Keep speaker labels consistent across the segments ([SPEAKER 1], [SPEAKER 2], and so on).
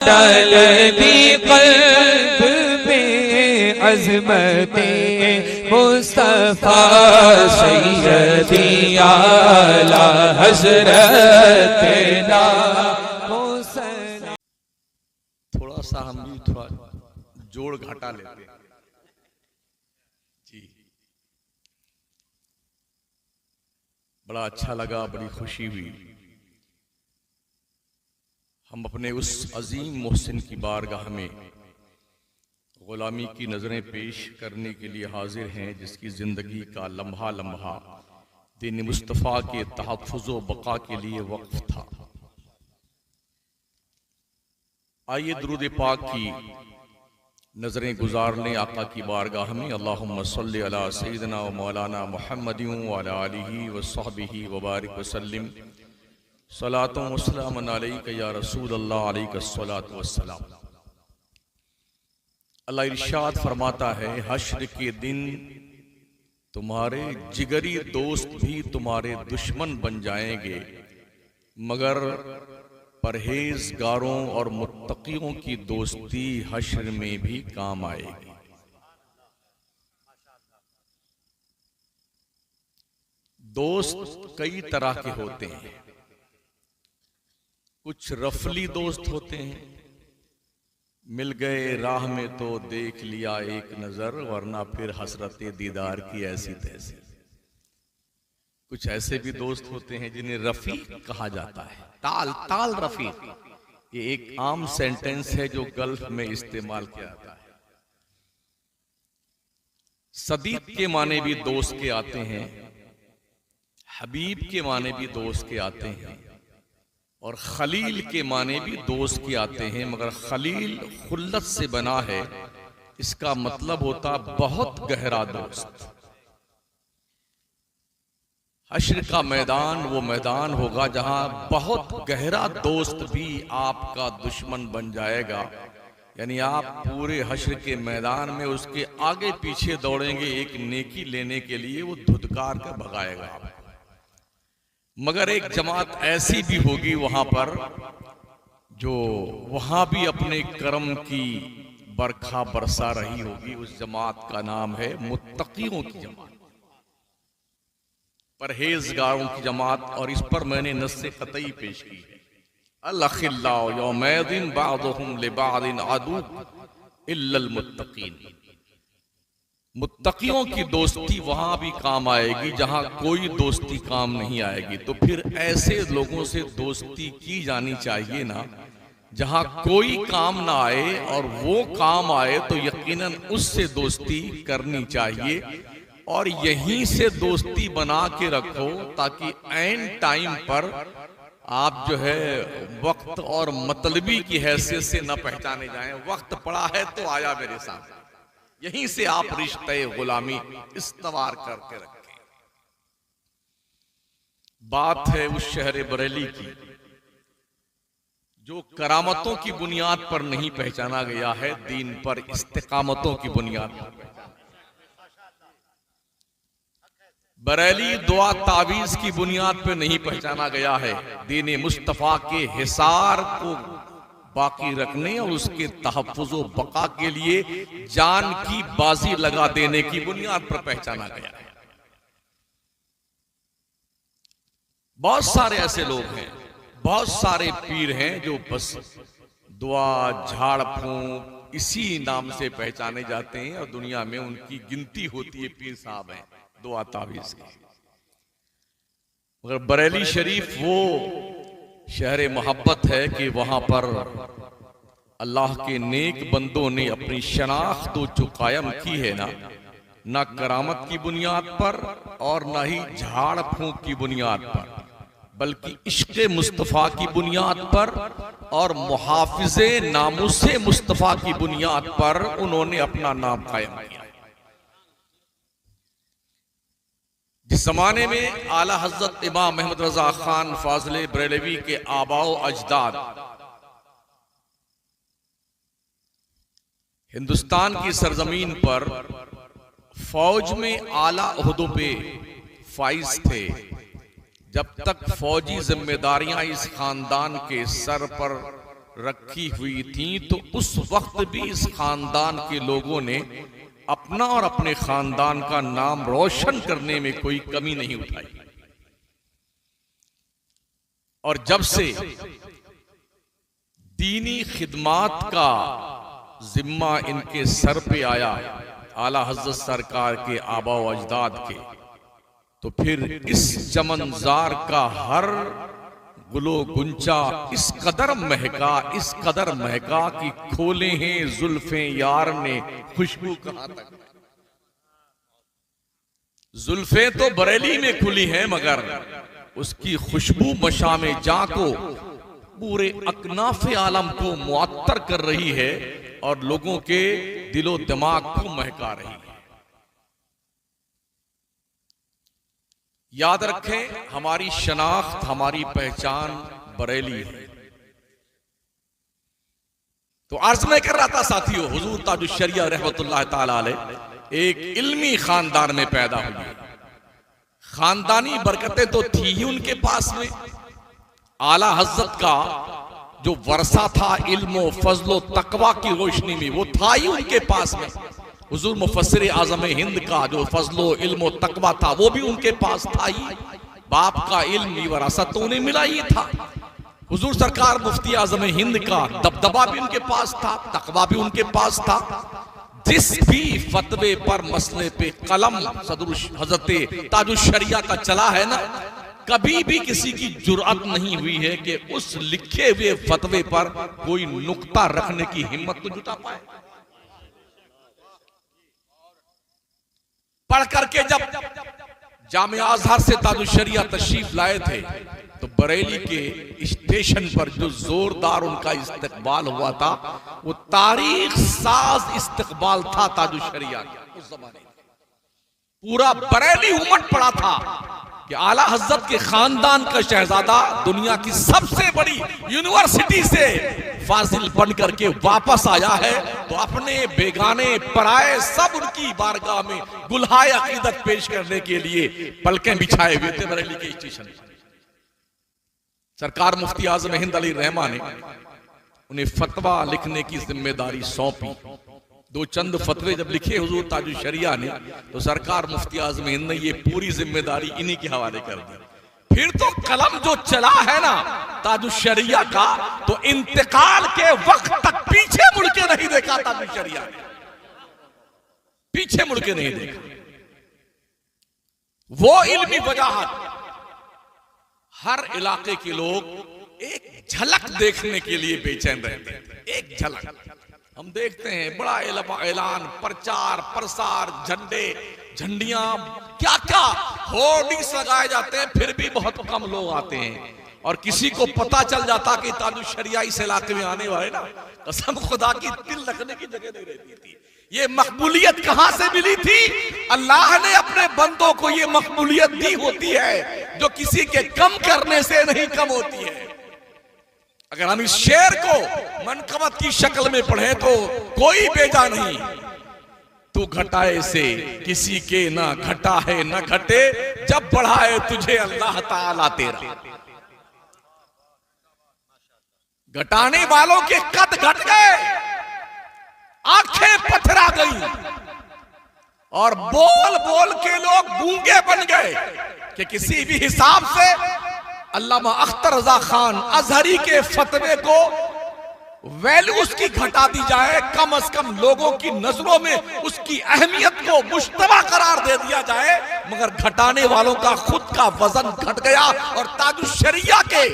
[SPEAKER 1] डल दी कल्ब में अज़मते मुस्तफ़ा सैयदी आला हज़रत ना हुसैन।
[SPEAKER 2] थोड़ा सा हम भी थोड़ा जोड़ घटा लेते हैं जी। बड़ा अच्छा लगा, बड़ी खुशी हुई। हम अपने उस अजीम मोहसिन की बारगाह में गुलामी की नजरें पेश करने के लिए हाजिर हैं, जिसकी जिंदगी का लम्हा लम्हा दीन मुस्तफ़ा के तहफ़्फ़ुज़ व बक़ा के लिए वक्फ था। आइए दुरूद पाक की नजरें गुजारने आका की बारगाह में। अल्लाहुम्मा सल्लि अला सय्यिदिना व मौलाना मुहम्मदिन व अला आलिहि व सहबिहि व बारिक व सल्लिम सलातो व सलामन अलैका या रसूल अल्लाह अलैका सलातो व सलाम। अल्लाह इरशाद फरमाता है, हश्र के दिन तुम्हारे जिगरी दोस्त भी तुम्हारे दुश्मन बन जाएंगे, मगर परहेजगारों और मुत्तकियों की दोस्ती हश्र में भी काम आएगी। दोस्त कई तरह के होते हैं। कुछ रफली दोस्त होते हैं, मिल गए राह में तो देख लिया एक नजर, वरना फिर हसरते दीदार की ऐसी तैसी। कुछ ऐसे भी दोस्त होते हैं जिन्हें रफीक कहा जाता है। ताल ताल रफीक, ये एक आम सेंटेंस है जो गल्फ में इस्तेमाल किया जाता है। सदीक के माने भी दोस्त के आते हैं, हबीब के माने भी दोस्त के आते हैं, और खलील के माने भी दोस्त के आते हैं। मगर खलील खुल्लत से बना है, इसका मतलब होता बहुत गहरा दोस्त। हश्र का मैदान वो मैदान होगा जहां बहुत गहरा दोस्त भी आपका दुश्मन बन जाएगा। यानी आप पूरे हश्र के मैदान में उसके आगे पीछे दौड़ेंगे एक नेकी लेने के लिए, वो धुतकार कर भगाएगा आपको। मगर एक जमात ऐसी भी होगी वहां पर जो वहां भी अपने कर्म की बरखा बरसा रही होगी। उस जमात का नाम है मुत्तकियों की जमात, परहेजगारों की जमात। और इस पर मैंने नस्से कतई पेश की है, अल-अखिल्लाउ यौमैदिन बादुहुम लिबादिन अदू इल्लल मुत्तकीन। मुत्तकियों की दोस्ती वहां भी काम आएगी जहां कोई दोस्ती काम नहीं आएगी। तो फिर ऐसे लोगों से दोस्ती की जानी चाहिए ना जहां कोई काम ना आए, और वो काम आए तो यकीनन उससे दोस्ती करनी चाहिए। और यहीं से दोस्ती बना के रखो ताकि ऐन टाइम पर आप जो है वक्त और मतलबी की हैसियत से न पहचाने जाएं। वक्त पड़ा है तो आया मेरे साथ, यहीं से आप रिश्ते गुलामी इस्तवार करके रखें। बात है उस शहर बरेली की जो करामतों की बुनियाद पर नहीं पहचाना गया है, दीन पर इस्तिकामतों की बुनियाद पर। बरेली दुआ तावीज की बुनियाद पर नहीं पहचाना गया है, दीन मुस्तफा के हिसार को बाकी रखने और उसके तहफ़्फ़ुज़ व बक़ा के लिए जान की बाजी लगा देने की बुनियाद पर पहचाना गया है। बहुत सारे ऐसे लोग हैं, बहुत सारे पीर हैं जो बस दुआ झाड़ फूंक इसी नाम से पहचाने जाते हैं, और दुनिया में उनकी गिनती होती है पीर साहब हैं दुआ तावीज़ की। मगर बरेली शरीफ वो शहर मोहब्बत है कि वहां पर अल्लाह के नेक बंदों ने अपनी शनाख्त जो कायम की है ना करामत की बुनियाद पर और ना ही झाड़ फूंक की बुनियाद पर, बल्कि इश्क़े मुस्तफ़ा की बुनियाद पर और मुहाफ़िज़े नामुसे मुस्तफ़ा की बुनियाद पर उन्होंने अपना नाम कायम किया। जिस जमाने में आला हज़रत इमाम अहमद रज़ा खान फाज़िले बरेलवी के आबाओ अजदाद हिंदुस्तान की सरजमीन पर फौज में आला ओहदों पे फाइज थे, जब तक फौजी जिम्मेदारियां इस खानदान के सर पर रखी हुई थी, तो उस वक्त भी इस खानदान के लोगों ने अपना और अपने खानदान का नाम रोशन करने में कोई कमी नहीं उठाई। और जब से दीनी खिदमात का जिम्मा इनके सर पे आया आला हजरत सरकार के आबा व अजदाद के, तो फिर इस चमनजार का हर गुलो गुंचा इस कदर महका कि खोले हैं जुल्फे यार ने खुशबू कहां तक। जुल्फे तो बरेली में खुली हैं, मगर उसकी खुशबू मशामे जा को पूरे अकनाफे आलम को मुअत्तर कर रही है और लोगों के दिलो दिमाग को महका रही है। याद रखें, हमारी शनाख्त, हमारी पहचान बरेली है। तो अर्ज में कर रहा था साथियों, हुजूर ताजुश शरिया रहमतुल्लाह ताला अलैह एक इल्मी खानदान में पैदा हुए। खानदानी बरकतें तो थी ही उनके पास में। आला हजरत का जो वर्षा था इल्म फजलो तकवा की रोशनी में, वो था ही उनके पास में। हुजूर मुफस्सिर आज़म हिंद का जो फजलो इल्म तकवा था, वो भी उनके पास था ही। बाप का इल्म वरासत तो उन्हें मिला ही था। हुजूर सरकार मुफ्ती आज़म हिंद का दबदबा भी उनके पास था, तकवा भी उनके पास था। जिस भी फतवे पर मसले पे कलम सदर हजरत ताजुश शरिया का चला है ना, कभी भी किसी की जुर्अत नहीं हुई है कि उस लिखे हुए फतवे पर कोई नुक्ता रखने की हिम्मत तो जुटा पाए। पढ़ करके जब जामिया अज़हर से ताजुश शरिया तशरीफ लाए थे, तो बरेली के स्टेशन पर जो जोरदार उनका इस्तकबाल हुआ था, वो तारीख साज इस्तकबाल था ताजुश शरिया का। उस जमाने पूरा बरेली उमड़ पड़ा था कि आला हजरत के खानदान का शहजादा दुनिया की सबसे बड़ी यूनिवर्सिटी से फाजिल बन करके वापस आया है, तो अपने बेगाने पराए सब उनकी बारगाह में गुलहाए अकीदत पेश करने के लिए पलकें बिछाए हुए थे बरेली के स्टेशन। सरकार मुफ्ती आज़म हिंद अली रहमा ने उन्हें फतवा लिखने की जिम्मेदारी सौंपी। दो चंद फतवे जब लिखे हुजूर ताजुश शरिया ने, तो सरकार मुफ्ती आज़म हिंद ने ये पूरी जिम्मेदारी इन्हीं के हवाले कर दी। फिर तो कलम जो चला है ना ताजुश शरिया का, तो इंतकाल के वक्त तक पीछे मुड़ के नहीं देखा ताजुश शरिया ने, पीछे मुड़ के नहीं देखा। वो इल्मी वजाहत हर इलाके के लोग एक झलक देखने के लिए बेचैन रहते हैं। एक झलक हम देखते हैं, बड़ा ऐलान, प्रचार प्रसार, झंडे झंडियां, क्या क्या होर्डिंग्स लगाए जाते हैं, फिर भी बहुत कम लोग आते हैं। और किसी को पता चल जाता कि ताजुश शरिया इस इलाके में आने वाले ना, कसम खुदा की तिल रखने की जगह नहीं रहती थी। ये मकबूलियत कहां से मिली थी? अल्लाह ने अपने बंदों को ये मकबूलियत दी होती है जो किसी के कम करने से नहीं कम होती है। अगर हम इस शेर को मनकबत की शक्ल में पढ़े तो कोई बेजा नहीं, तू घटाए से किसी के ना घटा है न घटे, जब बढ़ाए तुझे अल्लाह ताला तेरा। घटाने वालों के कद घट गए, आंखें पथरा गई, और बोल बोल के लोग गूंगे बन गए कि किसी भी हिसाब से अल्लामा अख्तर रजा खान अजहरी के फतवे को वैल्यू उसकी घटा दी जाए, कम से कम लोगों की नजरों में उसकी अहमियत को मुश्तबा करार दे दिया जाए, मगर घटाने वालों का खुद का वजन घट गया और ताजुश शरिया के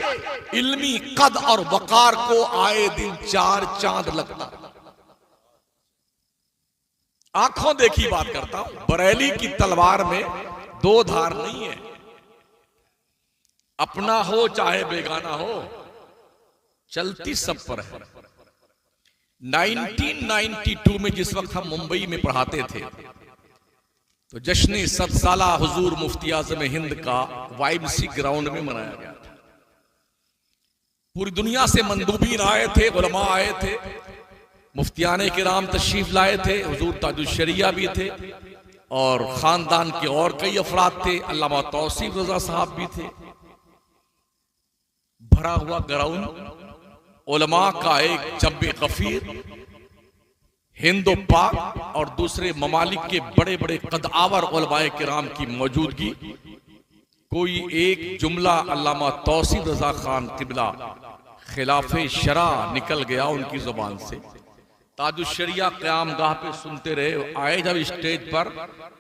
[SPEAKER 2] इल्मी कद और वकार को आए दिन चार चांद लगता। आंखों देखी बात करता हूं, बरेली की तलवार में दो धार नहीं है, अपना हो चाहे बेगाना हो, चलती सब पर है। 1992 में जिस वक्त हम मुंबई में पढ़ाते थे, तो जश्न 7 साला हुजूर मुफ्ती आज़म हिंद का YMC ग्राउंड में मनाया गया था। पूरी दुनिया से मंदूबीन आए थे, उलमा आए थे, मुफ्तियाने किराम तशरीफ लाए थे, हुजूर ताजुश शरिया भी थे, और खानदान के और कई अफराद थे, अल्लामा तौसीफ रजा साहब भी थे। भरा हुआ ग्राउंड, उलमा का एक जब्बे गफीर हिंदो पाक और दूसरे ममालिक के बड़े बड़े कदआवर उलमाए किराम की मौजूदगी, कोई एक जुमला अल्लामा तौसीफ रजा खान किबला खिलाफे शरा निकल गया उनकी जुबान से। ताजुश्शरिया क़याम गाह पे सुनते रहे। आए जब स्टेज पर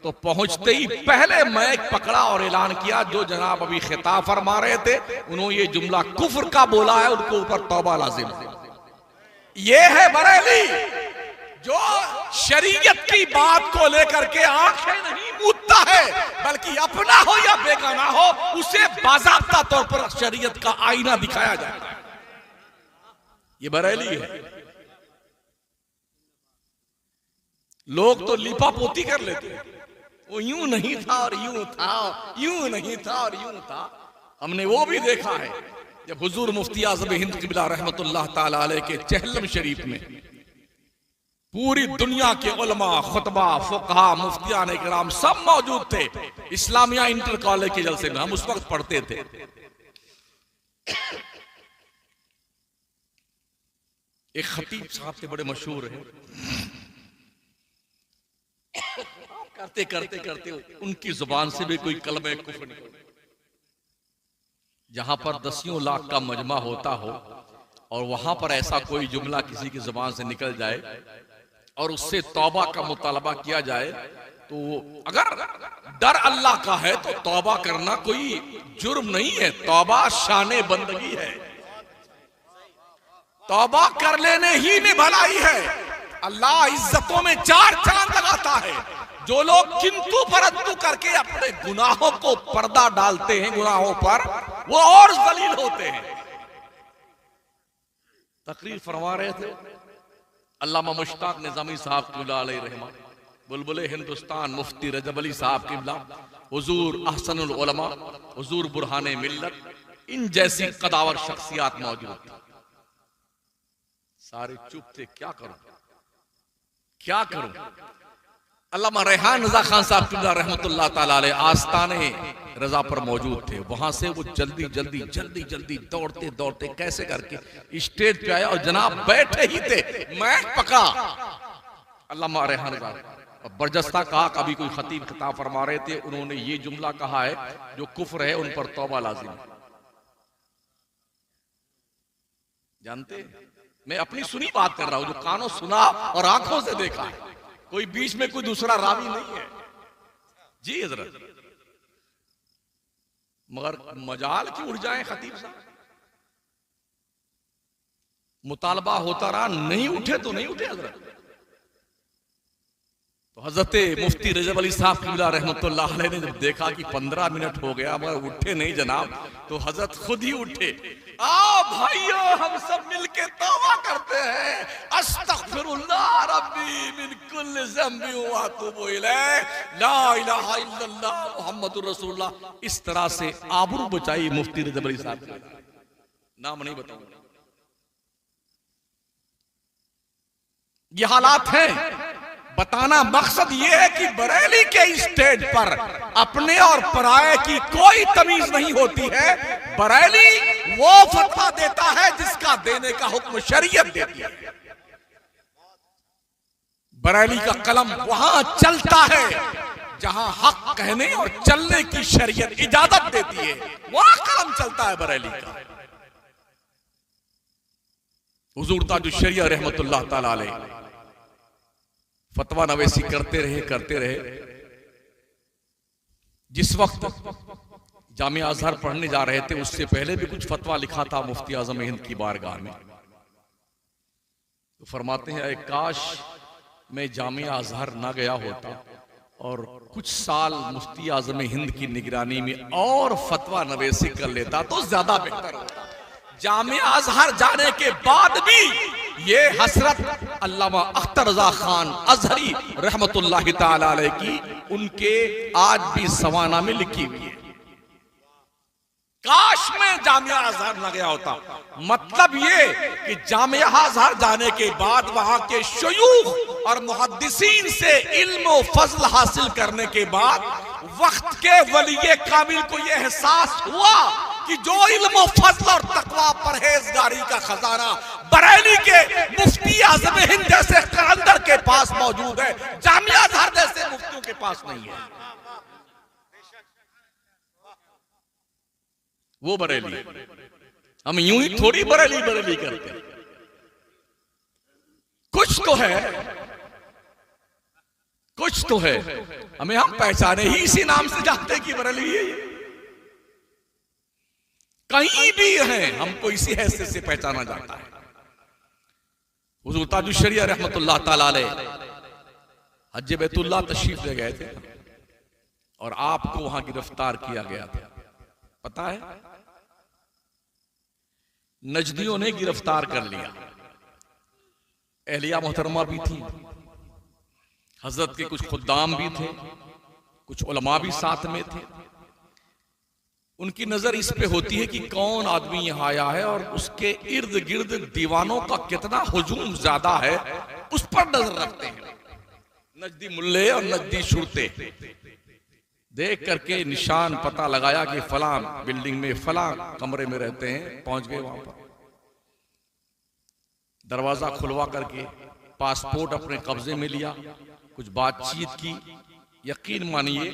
[SPEAKER 2] तो पहुंचते ही पहले माइक पकड़ा और ऐलान किया, जो जनाब अभी खिताब फरमा रहे थे उन्होंने ये जुमला कुफ्र का बोला है, उनके ऊपर तौबा लाजिम है। ये है बरेली जो शरीयत की बात को लेकर के आंखें नहीं मूदता है, बल्कि अपना हो या बेगाना हो उसे बाज़ाब्ता तौर पर शरीयत का आईना दिखाया जाता है। ये बरेली है। लोग तो लिपापोती कर लेते हैं, वो यूं नहीं था और यूं था, यूं नहीं था और यूं था। हमने वो भी देखा है जब हुजूर मुफ्ती आज़म हिंद क़िबला रहमतुल्लाह ताला अलैह के चहलम शरीफ में पूरी दुनिया के उलमा, खुतबा, फुक़हा, मुफ्तियान इकराम सब मौजूद थे। इस्लामिया इंटर कॉलेज के जलसे में हम उस वक्त पढ़ते थे। एक खतीब साहब थे, बड़े मशहूर हैं। करते करते करते उनकी जुबान से भी कोई कलमे कुफ्र निकल। जहां पर दसियों लाख का मजमा होता हो और वहां पर ऐसा कोई जुमला किसी की जुबान से निकल जाए और उससे तौबा का मुतालबा किया जाए, तो अगर डर अल्लाह का है तो तौबा करना कोई जुर्म नहीं है। तौबा शाने बंदगी है, तौबा कर लेने ही में भलाई है। अल्लाह इज्जतों में चार चांद लगाता है। जो लोग किंतु परंतु करके अपने गुनाहों को पर्दा डालते हैं, गुनाहों पर वो और जलील होते हैं। तकरीर फरमा रहे थे अल्लामा मुश्ताक निजामी साहब क़िबला अलैहि रहमा, बुलबुले हिंदुस्तान मुफ्ती रजब अली साहब क़िबला, हुजूर अहसनुल उलमा, हुजूर बुरहाने मिल्लत, इन जैसी कदावर शख्सियात मौजूद थी। सारे चुप थे, क्या करूं क्या करूं। अल्लामा रेहान रजा खान साहब क़िबला रहमतुल्लाह ताला अलैह आस्ताने रजा पर मौजूद थे। वहां से वो जल्दी जल्दी जल्दी जल्दी दौड़ते दौड़ते कैसे करके स्टेज पे आए और जनाब बैठे ही थे, मैं पका। अल्लामा रेहान रजा बरजस्ता कहा, कभी कोई खतीब खिताब फरमा रहे थे, उन्होंने ये जुमला कहा है जो कुफ्र है उन पर तौबा लाजिम है। जानते, मैं अपनी सुनी बात कर रहा हूं, जो कानों सुना और आंखों से देखा है, कोई बीच में कोई दूसरा रावी नहीं है। जी हजरत, मगर मजाल क्यों उड़ जाए खतीब साहब, मुतालबा होता रहा, नहीं उठे तो नहीं उठे हजरत। तो हजरत मुफ्ती रजब अली साहब क़िबला रहमतुल्लाह अलैह ने जब देखा कि 15 मिनट हो गया मगर उठे नहीं जनाब, तो हजरत खुद ही उठे। आओ भाइयों, हम सब मिलके तौबा करते हैं, अस्तगफिरुल्लाह रब्बी मिन कुल्ल ज़ंबि व अतूबु इलैह, ला इलाहा इल्लल्लाह मुहम्मदुर रसूलुल्लाह। इस तरह से आबरू बचाई मुफ्ती रजब अली साहब का, नाम नहीं बताऊंगा। ये हालात हैं। बताना मकसद ये है कि बरेली के स्टेज पर अपने और पराये की कोई तमीज नहीं होती है। बरेली वो फतवा देता है जिसका देने का हुक्म शरीयत देती है। बरेली का कलम वहां चलता है जहां हक कहने और चलने की शरीयत इजाजत देती है, वहां कलम चलता है बरेली का। हुजूर ताजुश्शरिया रहमतुल्लाह ताला अलैह फतवा नवेसी करते रहे। जिस वक्त जामिया अज़हर पढ़ने जा रहे थे उससे पहले भी कुछ फतवा लिखा था मुफ्ती आज़म हिंद की बारगाह में। तो फरमाते हैं, काश मैं जामिया अज़हर ना गया होता और कुछ साल मुफ्ती आज़म हिंद की निगरानी में और फतवा नवेसी कर लेता तो ज्यादा बेहतर होता। जामिया अज़हर जाने के बाद भी ये हसरत अल्लामा अख्तर रजा खान अज़हरी रहमतुल्लाहि ताला अलैह की उनके आज भी सवाना में लिखी हुई है। काश मैं जामिया अज़हर न गया होता। मतलब ये कि जामिया अज़हर जाने के बाद वहां के शयूख और मुहद्दिसीन से इल्म और फज़ल हासिल करने के बाद वक्त के वलीए कामिल को यह एहसास हुआ कि जो इल्म और फज़ल और तकवा परहेजगारी का खजाना बरेली के मुफ्ती आज़म हिंद जैसे कलंदर के पास मौजूद है, जामिया अज़हर जैसे मुफ्तियों के पास नहीं है, वो बरेली। हम यूं ही थोड़ी बरेली बरेली करते हैं, कुछ तो है, कुछ तो है, हमें हम पहचाने ही इसी नाम से जानते हैं कि बरेली है। कहीं भी हैं हमको इसी हैसियत से पहचाना जाता है। हुजूर ताजुल शरिया रहमतुल्लाह ताला अलैह हज बैतुल्लाह तशरीफ ले गए थे और आपको वहां गिरफ्तार किया गया था। पता है, नजदियों ने गिरफ्तार कर लिया, एहलिया मोहतरमा भी थी, हजरत के कुछ खुद्दाम भी थे, कुछ उलमा भी साथ में थे। उनकी नजर इस पे होती है कि कौन आदमी यहां आया है और उसके इर्द गिर्द दीवानों का कितना हुजूम ज्यादा है, उस पर नजर रखते हैं। नजदी मुल्ले और नजदी शुरते देख करके निशान पता लगाया कि फलां बिल्डिंग में फलां कमरे में रहते हैं, पहुंच गए वहां पर। दरवाजा खुलवा करके पासपोर्ट अपने कब्जे में लिया, कुछ बातचीत की। यकीन मानिए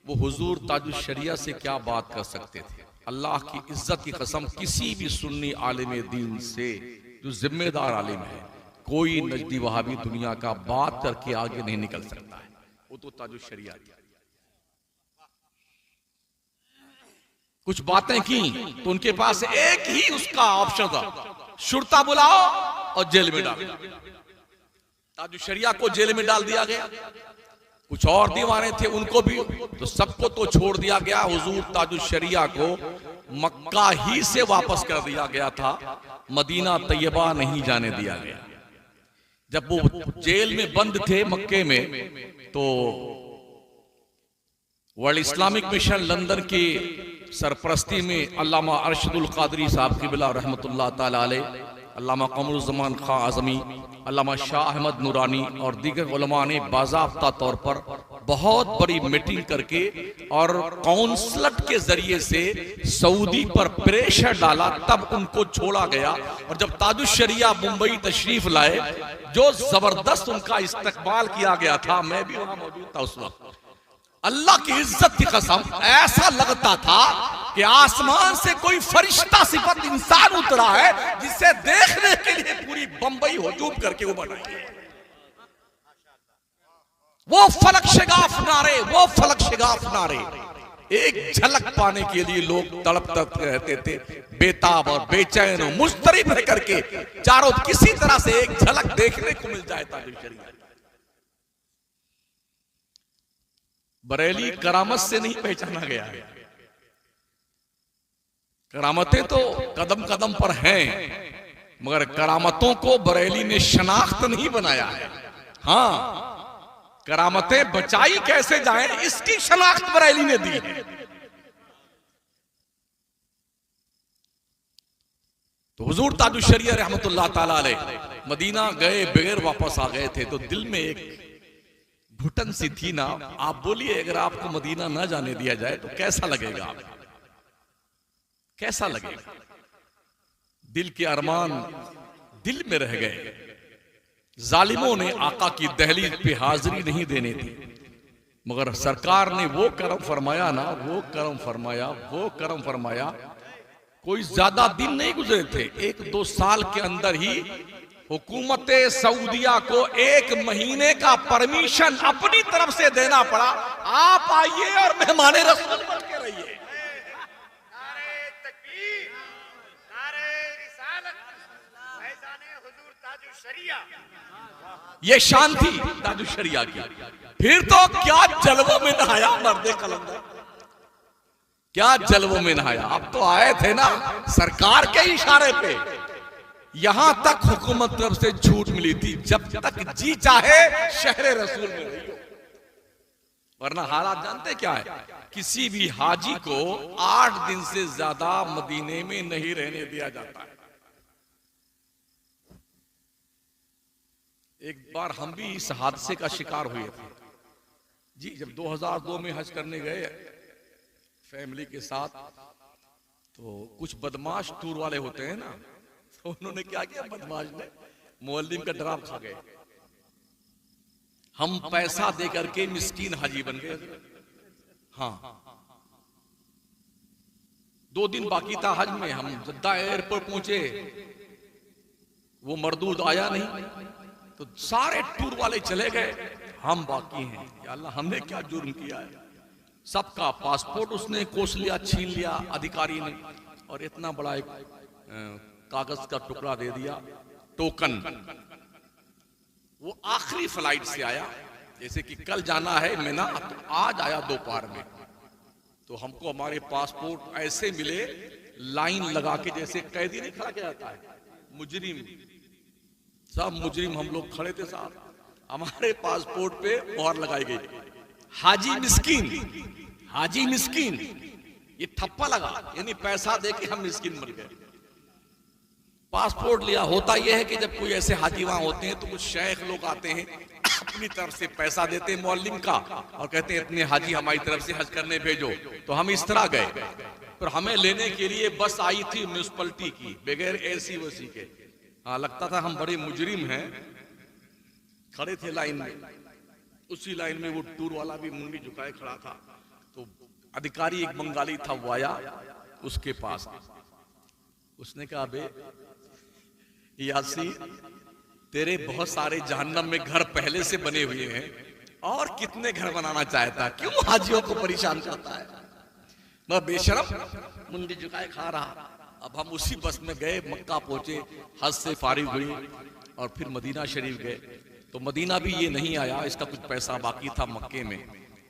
[SPEAKER 2] वो हुजूर ताजुल शरिया से क्या बात कर सकते थे। अल्लाह की इज्जत की कसम, किसी भी सुन्नी आलिम दीन से जो जिम्मेदार आलिम है, कोई नजदी वहाबी दुनिया का बात करके आगे नहीं निकल सकता है। वो तो ताजुल शरिया की कुछ बातें की तो उनके पास एक ही उसका ऑप्शन था, शुरता बुलाओ और जेल में डालो। ताजुल शरिया को जेल में डाल दिया गया, कुछ और दीवाने थे उनको भी, तो सबको तो छोड़ दिया गया। हुजूर ताजुल शरिया को मक्का ही से वापस कर दिया गया था, मदीना तैयबा नहीं जाने दिया गया। जब वो जेल में बंद थे मक्के में, तो वर्ल्ड इस्लामिक मिशन लंदन की सरपरस्ती में अल्लामा अरशदुल कादरी साहब क़िबला रहमतुल्लाह ताला अलैह, अल्लामा कमरुज़्ज़मान खां आज़मी, अल्लामा शाह अहमद नूरानी और दीगर उलमा ने बाज़ाब्ता तौर पर बहुत बड़ी मीटिंग करके और काउंसलट के जरिए से सऊदी पर प्रेशर डाला, तब उनको छोड़ा गया। और जब ताजुल शरिया मुंबई तशरीफ लाए, जो जबरदस्त उनका इस्तकबाल किया गया था, मैं भी वहां मौजूद था उस वक्त। अल्लाह की इज्जत की कसम, ऐसा लगता था कि आसमान से कोई फरिश्ता सिफत इंसान उतरा है, जिसे देखने के लिए पूरी बंबई हुजूम करके वो बनाई है। वो फलक शगाफ नारे, वो फलक शगाफ नारे, एक झलक पाने के लिए लोग तड़प तड़प रहते थे, बेताब और बेचैन और मुस्तरिब रह करके चारों किसी तरह से एक झलक देखने को मिल जाए ताजुल शरिया। बरेली करामत से नहीं पहचाना गया है, करामतें तो कदम कदम पर हैं, मगर करामतों को बरेली ने शनाख्त नहीं बनाया है। हाँ, करामतें बचाई कैसे जाएं, इसकी शनाख्त बरेली ने दी है। तो हुजूर ताजुल शरिया रहमतुल्लाह ताला अलैह मदीना गए बगैर वापस आ गए थे, तो दिल में एक घुटन सी थी ना। आप बोलिए, अगर आपको मदीना ना जाने दिया जाए तो कैसा लगेगा, कैसा लगेगा? दिल के अरमान दिल में रह गए। जालिमों ने आका की दहलीज पे हाजिरी नहीं देनी थी, मगर सरकार ने वो करम फरमाया ना, वो करम फरमाया, वो करम फरमाया। कोई ज्यादा दिन नहीं गुजरे थे, 1-2 साल के अंदर ही हुकूमत सऊदिया को 1 महीने का परमिशन अपनी तरफ से देना पड़ा। आप आइए और मेहमान रसूल बन के रहिए। ये शान थी ताजुल शरिया की। फिर तो क्या जलवों में नहाया मर्दे कलंदर, क्या जलवों में नहाया। अब तो आए थे ना सरकार के इशारे पे, यहां तक हुकूमत तरफ से छूट मिली थी, जब तक जी चाहे शहरे रसूल में रहियो। वरना हालात जानते क्या है, किसी भी हाजी को 8 दिन से ज्यादा मदीने में नहीं रहने दिया जाता है। एक बार हम भी इस हादसे का शिकार हुए थे जी, जब 2002 में हज करने गए फैमिली के साथ, तो कुछ बदमाश टूर वाले होते हैं ना, तो उन्होंने क्या किया, बदमाश ने मुअल्लिम का ड्राम खा गए। हम पैसा दे करके मिस्कीन हाजी बन गए। हाँ, 2 दिन बाकी था हज में, हम जद्दा एयरपोर्ट पहुंचे, वो मरदूद आया नहीं, तो सारे टूर वाले चले गए, हम बाकी हैं। या अल्लाह, हमने क्या जुर्म किया है? सबका पासपोर्ट उसने कोस लिया, छीन लिया अधिकारी ने, और इतना बड़ा एक कागज का टुकड़ा दे दिया, टोकन। वो आखिरी फ्लाइट से आया, जैसे कि कल जाना है मिना, तो आज आया दोपहर में। तो हमको हमारे पासपोर्ट ऐसे मिले, लाइन लगा के, जैसे कैदी नहीं खड़ा किया जाता है, मुजरिम, सब मुजरिम हम लोग खड़े थे साहब। हमारे पासपोर्ट पे मोहर लगाई गई, हाजी मिस्कीन, हाजी मिस्कीन, ये ठप्पा लगा, यानी पैसा दे के हम मिस्कीन बन गए। पासपोर्ट लिया। होता यह है कि जब कोई ऐसे हाजी वहां होते हैं तो कुछ शेख लोग आते हैं, अपनी तरफ से पैसा देते हैं मुअल्लिम का, और कहते हैं इतने हाजी हमारी तरफ से हज करने भेजो। तो हम इस तरह गए, पर हमें लेने के लिए बस आई थी म्यूनिसिपैलिटी की, बगैर एसी वसी के। हाँ, लगता था हम बड़े मुजरिम हैं। खड़े थे लाइन में, उसी लाइन में वो टूर वाला भी मुंडी झुकाए खड़ा था। तो अधिकारी एक बंगाली था, वो आया उसके पास, उसने कहा, बे यासी, तेरे बहुत सारे जहन्नम में घर पहले से बने हुए हैं, और कितने घर बनाना चाहता है, क्यों हाजियों को परेशान करता है? मैं बेशरम मुंडी झुकाए खा रहा। अब हम उसी बस में गए, मक्का पहुंचे, हज से फारिग हुई, और फिर मदीना शरीफ गए। तो मदीना भी ये नहीं आया, इसका कुछ पैसा बाकी था मक्के में,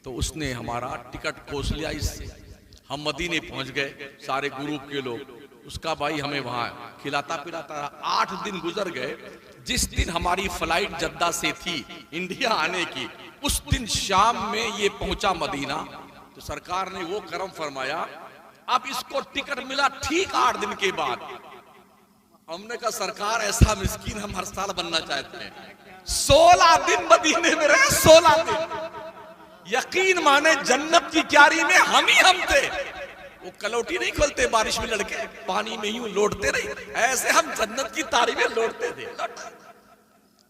[SPEAKER 2] तो उसने हमारा टिकट कोस लिया इससे। हम मदीने पहुंच गए, सारे ग्रुप के लोग, उसका भाई हमें वहां खिलाता पिलाता रहा। 8 दिन गुजर गए। जिस दिन हमारी फ्लाइट जद्दा से थी इंडिया आने की, उस दिन शाम में ये पहुंचा मदीना। तो सरकार ने वो करम फरमाया, अब इसको टिकट मिला ठीक 8 दिन के बाद। हमने कहा, सरकार ऐसा मिस्कीन हम हर साल बनना चाहते हैं। 16 दिन मदीने में रहे, 16 दिन। यकीन माने जन्नत की क्यारी में हम ही हम थे। वो कलौटी नहीं खोलते बारिश में लड़के, पानी में यूं लौटते नहीं, ऐसे हम जन्नत की तारी में लौटते थे।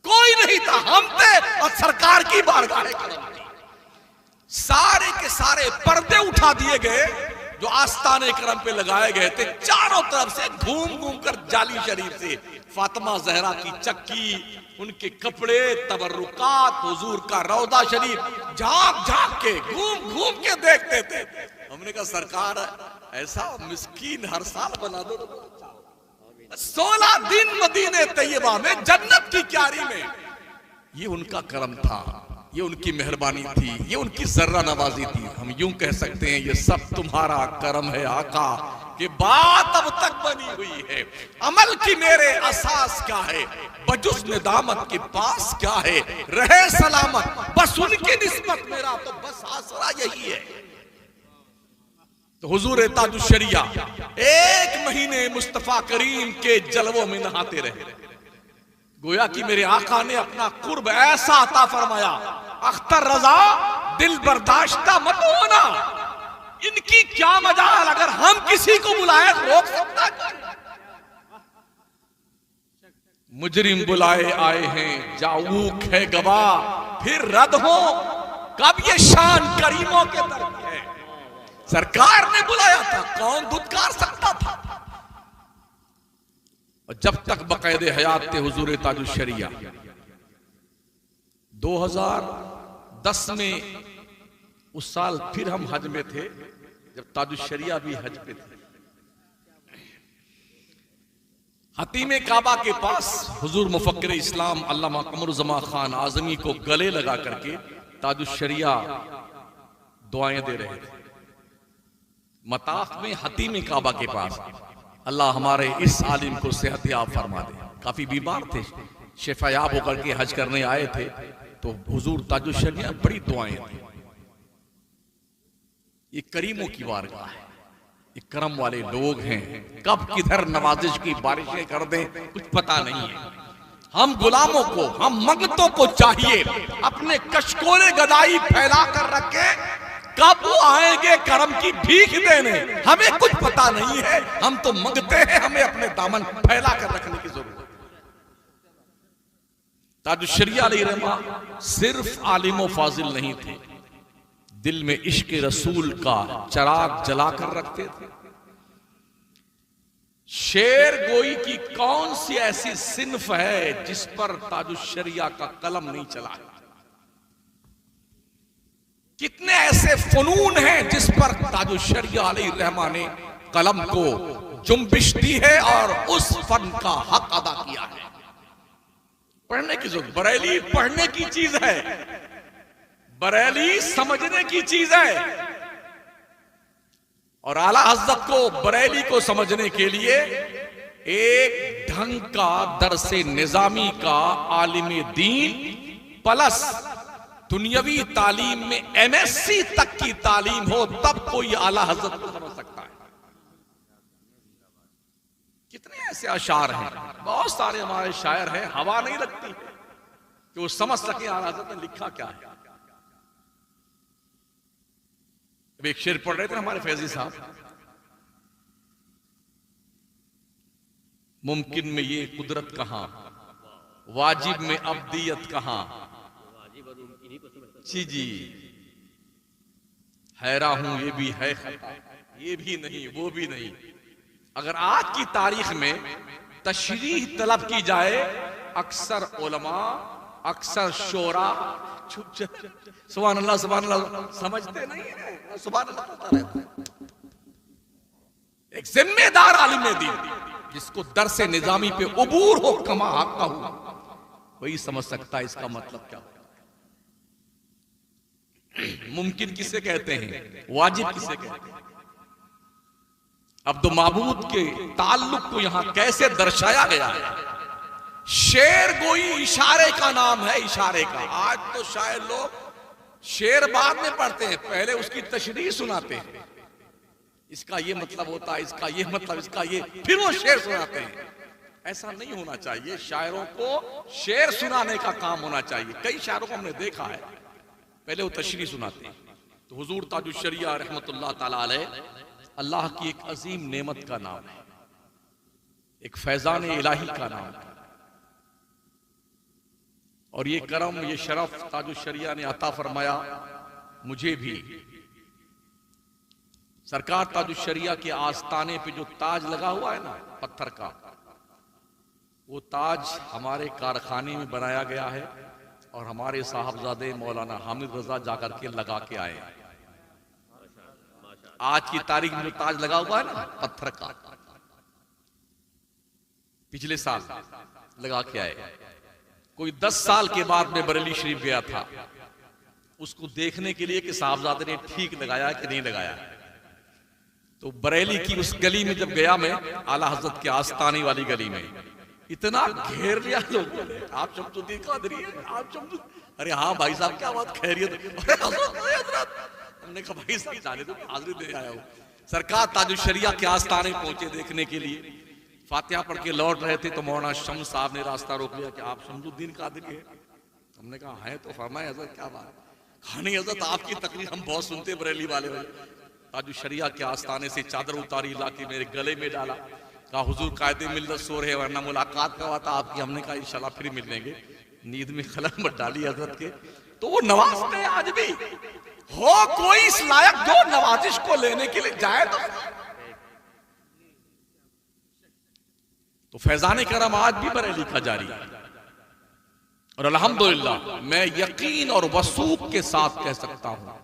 [SPEAKER 2] कोई नहीं था, हम थे, और सरकार की बारगाह थी। सारे के सारे पर्दे उठा दिए गए जो आस्ताने करम पे लगाए गए थे। चारों तरफ से घूम घूम कर जाली शरीफ से फातिमा जहरा की चक्की, उनके कपड़े, तबर्रुकात, हुजूर का रौदा शरीफ झांक झांक के, घूम घूम के देखते थे। हमने कहा, सरकार ऐसा मिस्कीन हर साल बना दो। 16 दिन मदीने तैयबा में, जन्नत की क्यारी में। ये उनका करम था, ये उनकी मेहरबानी थी, ये उनकी जर्रा नवाजी थी। हम यूं कह सकते हैं, ये सब तुम्हारा करम है आका, कि बात अब तक बनी हुई है। अमल की मेरे असास क्या है, बजुस निदामत के पास क्या है, रहे सलामत बस उनकी निस्बत, मेरा तो बस आसरा यही है। तो हुजूर ताजुश्शरिया 1 महीने मुस्तफा करीम के जलवों में नहाते रहे। गोया कि मेरे आका ने अपना कुर्ब ऐसा अता फरमाया, अख्तर रजा दिल बर्दाश्ता मत होना। इनकी क्या मजाल, अगर हम किसी को बुलाए रोक सकता है? मुजरिम बुलाए आए हैं, जाऊक है गवाह, फिर रद्द हो, कब ये शान करीमों के दर है। सरकार ने बुलाया था, कौन दुत्कार सकता था? और जब तक बकायदे हयात थे हुजूर ताजुश्शरिया, 2010 में उस साल फिर हम हज में थे, जब ताजुश्शरिया भी हज पे थे। हतीम काबा के पास हुजूर मुफक्किर इस्लाम अल्लामा कमरुज़्ज़मा खान आज़मी को गले लगा करके ताजुश्शरिया दुआएं दे रहे थे। मताफ में हतीम काबा के पास, अल्लाह हमारे इस आलिम को सेहतयाब फरमा दे। काफी बीमार थे, शिफायाब होकर के हज करने आए थे, तो हुजूर ताजुश्शरिया बड़ी दुआएं दी। ये करीमों की बारगाह है, ये करम वाले लोग हैं, कब किधर नवाजिश की बारिशें कर दें कुछ पता नहीं है। हम गुलामों को, हम मंगतों को चाहिए अपने कशकोरे गदाई फैला कर रखे, कब वो आएंगे करम की भीख देने, हमें कुछ पता नहीं है। हम तो मंगते हैं, हमें अपने दामन फैला कर रखने की जरूरत है। ताजुश्शरिया अलैहिर्रहमा सिर्फ आलिम व फाजिल नहीं थे, दिल में इश्क रसूल का चिराग जलाकर रखते थे। शेर गोई की कौन सी ऐसी सिन्फ है जिस पर ताजुश्शरिया का कलम नहीं चला? कितने ऐसे फनून हैं जिस पर ताजुश्शरिया अलैहिर्रहमा ने कलम को जुम्बिश दी है और उस फन का हक अदा किया है। पढ़ने की जरूरत, बरेली पढ़ने की चीज है, बरेली समझने की चीज है। और आला हज़रत को, बरेली को समझने के लिए एक ढंग का दरसे निजामी का आलिम दीन प्लस दुनियावी तालीम में MSc तक की तालीम हो, तब कोई आला हज़रत को समझ सकता है। कितने ऐसे अशार हैं, बहुत सारे हमारे शायर हैं, हवा नहीं लगती कि वो समझ सके आला हज़रत ने लिखा क्या है। एक शेर पढ़ रहे थे हमारे फैजी साहब, मुमकिन में ये कुदरत कहां, वाजिब में अब्दियत कहां, जी हैरा हूं ये भी है खता, ये भी नहीं वो भी नहीं। अगर आज की तारीख में तशरीह तलब की जाए, अक्सर उलमा, अक्सर शोरा सुभान अल्लाह समझते नहीं है, सुभान अल्लाह कहता रहता है। एक जिम्मेदार आलिम दीन जिसको दरसे निजामी पे उबूर हो, कमा हक़ हो, वही समझ सकता है इसका मतलब क्या हो। मुमकिन किसे कहते हैं, वाजिब किसे कहते हैं। अब तो माबूद के ताल्लुक को यहां कैसे दर्शाया गया है। शेर गोई इशारे का नाम है, इशारे का। आज तो शायर लोग शेर बाद में पढ़ते हैं, पहले उसकी तशरीह सुनाते हैं, इसका ये मतलब होता है, इसका ये मतलब, इसका ये, फिर वो शेर सुनाते हैं। ऐसा नहीं होना चाहिए। शायरों को शेर सुनाने का काम होना चाहिए। कई शायरों को हमने देखा है, पहले वो तशरीह सुनाते हैं। तो हुजूर ताजुश्शरिया रहमतुल्लाह ताला अलैह अल्लाह की एक अजीम नेमत का नाम है, एक फैजान इलाही का नाम है। और ये करम, ये शरफ ताजुश्शरिया ने अता फरमाया मुझे भी। सरकार ताजुश्शरिया के आस्ताने पे जो ताज लगा हुआ है ना, पत्थर का, वो ताज हमारे कारखाने में बनाया गया है और हमारे साहबजादे मौलाना हामिद रजा जाकर के लगा के आए। आज की तारीख में जो ताज लगा हुआ है ना पत्थर का, पिछले साल लगा के आए। कोई 10 साल के बाद मैं बरेली शरीफ गया था उसको देखने के लिए कि साहबजादे ने ठीक लगाया कि नहीं लगाया। तो बरेली की उस गली में जब गया मैं, आला हज़रत के आस्तानी वाली गली में, इतना घेर लिया लोगों ने, आप शम्सुद्दीन कादरी हैं, आप शम्सुद्दीन, अरे हाँ भाई साहब क्या बात, खैरियत? अरे हज़रत, हमने कहा भाई साहब जाने दो, हाजिरी दे आया हूँ। सरकार ताजुश्शरिया के आस्ताने पहुंचे देखने के लिए, फातिहा पढ़ के लौट रहे थे तो मौलाना शम्स साहब ने रास्ता रोक लिया कि आप शम्सुद्दीन कादरी है? हमने कहा है। तो फरमाए हज़रत क्या बात? खानी हज़रत आपकी तकरीर हम बहुत सुनते बरेली वाले। ताजुश्शरिया के आस्ताने से चादर उतारी, लाके मेरे गले में डाला, कहा हुजूर कायदे मिल्लत सो रहे वरना मुलाकात का था आपकी। हमने कहा इंशाल्लाह फिर मिलेंगे। नींद में खलल मत डाली हज़रत के। तो वो नवाजते हैं आज भी। हो कोई इस लायक जो नवाजिश को लेने के लिए जाए तो फैजान करम आज भी बरेली का जारी है। और अल्हम्दुलिल्लाह मैं यकीन और वसूक के साथ कह सकता हूं,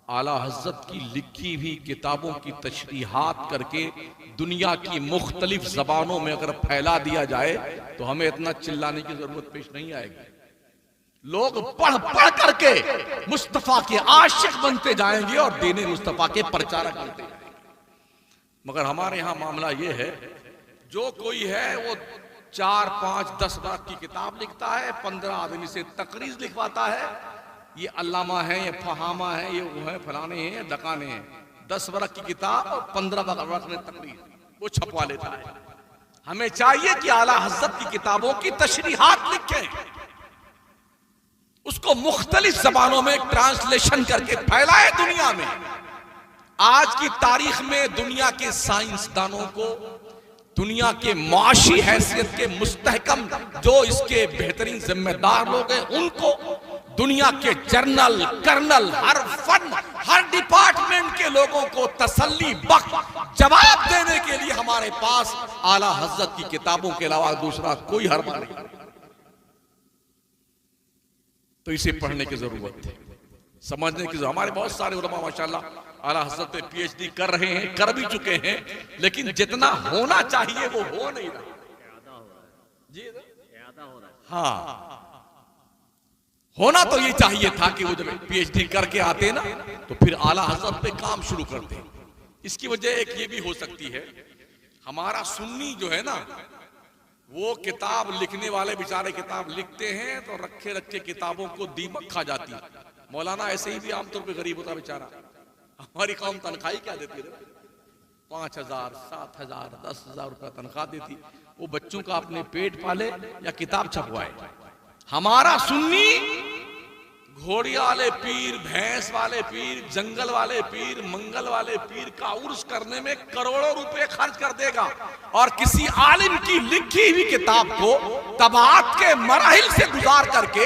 [SPEAKER 2] आला हज़रत की लिखी हुई किताबों की तशरीहात करके दुनिया की मुख्तलिफ जबानों में अगर फैला दिया जाए तो हमें इतना चिल्लाने की जरूरत पेश नहीं आएगी। लोग पढ़ पढ़ करके मुस्तफा के आशिक बनते जाएंगे और दीन मुस्तफा के प्रचारक बनते जाएंगे। मगर हमारे यहां मामला यह है, जो कोई है वो 4, 5, 10 बार की किताब लिखता है, 15 आदमी से तकरीज लिखवाता है, ये अल्लामा है, ये फहामा है, ये वो है, फलाने हैं, डकाने हैं। 10 बरस की किताब और 15 बरस में तकरीर वो छपवा लेता है। हमें चाहिए कि आला हज़रत की किताबों की तशरीहात लिखें, उसको उसको मुख्तलिफ जबानों में ट्रांसलेशन करके फैलाए दुनिया में। आज की तारीख में दुनिया के साइंसदानों को, दुनिया के माशी हैसियत के मुस्तहकम जो इसके बेहतरीन जिम्मेदार लोग हैं, उनको, दुनिया के जर्नल, कर्नल, हर फन, हर डिपार्टमेंट के लोगों को तसल्ली बख्श जवाब देने के लिए हमारे पास आला हजरत की किताबों के अलावा दूसरा कोई हरबा नहीं। तो इसे पढ़ने की जरूरत है, समझने की जरूरत। हमारे बहुत सारे उलमा माशाल्लाह आला हजरत पे पीएचडी कर रहे हैं, कर भी चुके हैं, लेकिन जितना होना चाहिए वो हो नहीं रहा जी। हाँ, होना तो ये चाहिए था कि वो जब पीएचडी करके आते ना तो फिर आला हजरत पे काम शुरू करते। इसकी वजह एक ये भी हो सकती है, हमारा सुन्नी जो है ना, वो किताब लिखने वाले बेचारे किताब लिखते हैं तो रखे रखे किताबों को दीमक खा जाती है। मौलाना ऐसे ही भी आमतौर पे गरीब होता बेचारा। हमारी कौम तनख्वाही क्या देती है? 5,000, 7,000, 10,000 रुपया तनख्वाह देती। वो बच्चों का अपने पेट पाले या किताब छपवाए। हमारा सुन्नी घोड़ी वाले पीर, भैंस वाले पीर, जंगल वाले पीर, मंगल वाले पीर का उर्स करने में करोड़ों रुपए खर्च कर देगा, और किसी आलिम की लिखी हुई किताब को तबात के मराहिल से गुजार करके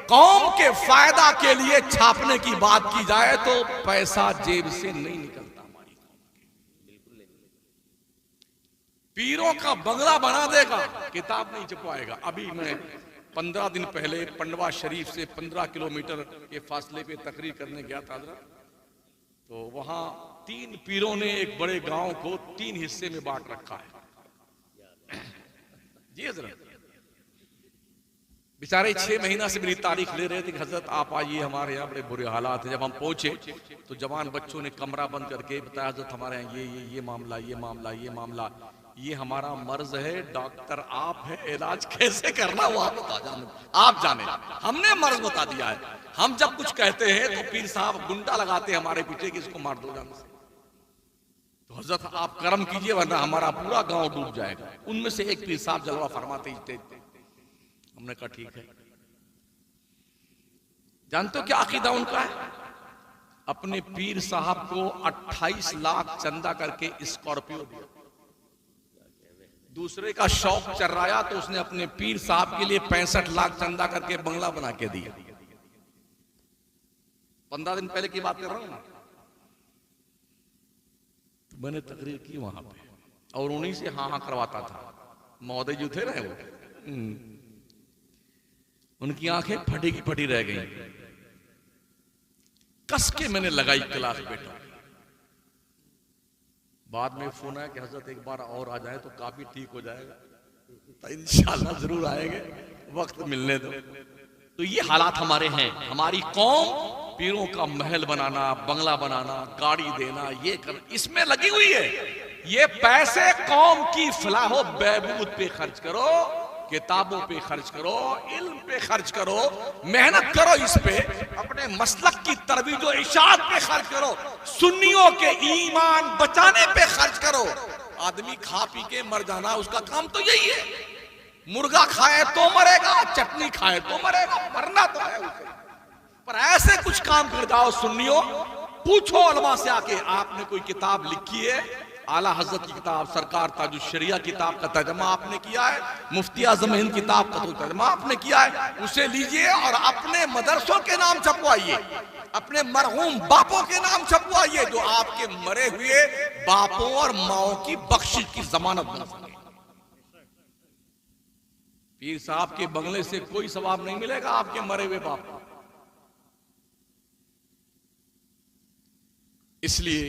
[SPEAKER 2] कौम के फायदा के लिए छापने की बात की जाए तो पैसा जेब से नहीं निकलता। हमारी पीरों का बंगला बना देगा, किताब नहीं छपवाएगा। अभी मैं 15 दिन पहले पंडवा शरीफ से 15 किलोमीटर के फासले पे तकरीर करने गया था जरा, तो वहां 3 पीरों ने एक बड़े गांव को 3 हिस्से में बांट रखा है जी। हजरत बेचारे 6 महीना से मेरी तारीख ले रहे थे कि हजरत आप आइए, हमारे यहाँ बड़े बुरे हालात हैं। जब हम पहुंचे तो जवान बच्चों ने कमरा बंद करके बताया, हजरत हमारे यहाँ ये मामला, ये मामला, ये मामला, ये हमारा मर्ज है, डॉक्टर आप है, इलाज कैसे करना वो आप जाने, हमने मर्ज बता दिया है। हम जब कुछ कहते हैं तो पीर साहब गुंडा लगाते हैं हमारे पीछे कि इसको मार दो जाने से। तो हजरत आप कर्म कीजिए वरना हमारा पूरा गांव डूब जाएगा। उनमें से एक पीर साहब जलवा फरमाते ही, हमने कहा ठीक है। जानते हो क्या अकीदा उनका है? अपने पीर साहब को 28 लाख चंदा करके स्कॉर्पियो दिया। दूसरे का शौक चर्राया तो उसने अपने पीर साहब के लिए 65 लाख चंदा करके बंगला बना के दिया। 15 दिन पहले की बात कर रहा हूं। तो मैंने तकरीर की वहां पे और उन्हीं से हाँ करवाता था। महोदय जो थे ना वो, उनकी आंखें फटी की फटी रह गई। कस के मैंने लगाई क्लास बेटा। बाद में फोन आया कि हजरत एक बार और आ जाए तो काफी ठीक हो जाएगा। तो इंशाल्लाह जरूर आएंगे, वक्त मिलने दो। तो ये हालात हमारे हैं। हमारी कौम पीरों का महल बनाना, बंगला बनाना, गाड़ी देना, ये कर, इसमें लगी हुई है। ये पैसे कौम की फलाह बहबूद पे खर्च करो, किताबों पे खर्च करो, इल्म पे खर्च करो, मेहनत करो इस पे, अपने मसलक की तरबीज और इशाअत पे खर्च करो, सुन्नियों के ईमान बचाने पे खर्च करो। आदमी खा पी के मर जाना उसका काम तो यही है। मुर्गा खाए तो मरेगा, चटनी खाए तो मरेगा, मरना तो है उसे। पर ऐसे कुछ काम कर जाओ सुन्नियों, पूछो उलमा से आके आपने कोई किताब लिखी है? आला हजरत की किताब, सरकार ताजुश शरिया किताब का तर्जमा आपने किया है, मुफ्ती आजम हिंद किताब का तो तर्जमा आपने किया है, उसे लीजिए और अपने मदरसों के नाम छपवाइए, अपने मरहूम बापों के नाम छपवाइए, जो आपके मरे हुए बापों और माओं की बख्शिश की जमानत बन सके। पीर साहब के बंगले से कोई सवाब नहीं मिलेगा आपके मरे हुए बाप को। इसलिए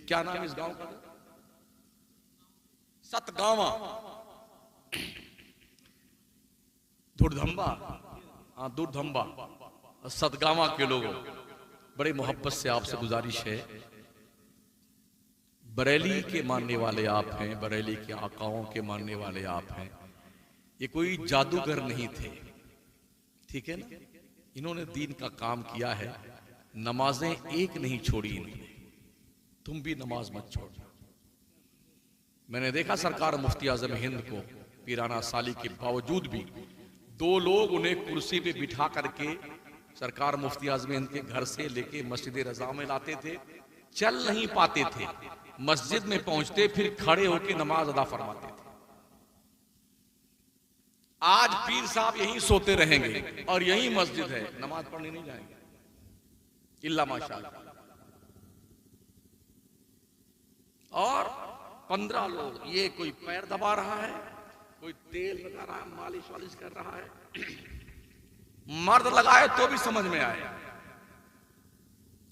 [SPEAKER 2] क्या नाम इस गांव का? सतगावा, दुर्धंबा। हाँ, दुर्धंबा सतगावा के लोगों, बड़े मोहब्बत से आपसे गुजारिश है, बरेली के मानने वाले आप हैं, बरेली के आकाओं के मानने वाले आप हैं। ये कोई जादूगर नहीं थे, ठीक है ना? इन्होंने दीन का काम किया है। नमाजें एक नहीं छोड़ी इन्होंने। तुम भी नमाज मत छोड़। मैंने देखा सरकार मुफ्ती आजम हिंद को पीराना साली के बावजूद भी 2 लोग उन्हें कुर्सी पे बिठा करके सरकार मुफ्ती आज़म हिंद के घर से लेके मस्जिद रज़ा में लाते थे, चल नहीं पाते थे, मस्जिद में पहुंचते फिर खड़े होकर नमाज अदा फरमाते थे। आज पीर साहब यहीं सोते रहेंगे और यहीं मस्जिद है, नमाज पढ़ने नहीं जाएंगे इल्ला माशाअल्लाह। और 15 लोग, ये कोई पैर दबा रहा है, कोई तेल लगा रहा है, मालिश वालिश कर रहा है। मर्द लगाए तो भी समझ में आए।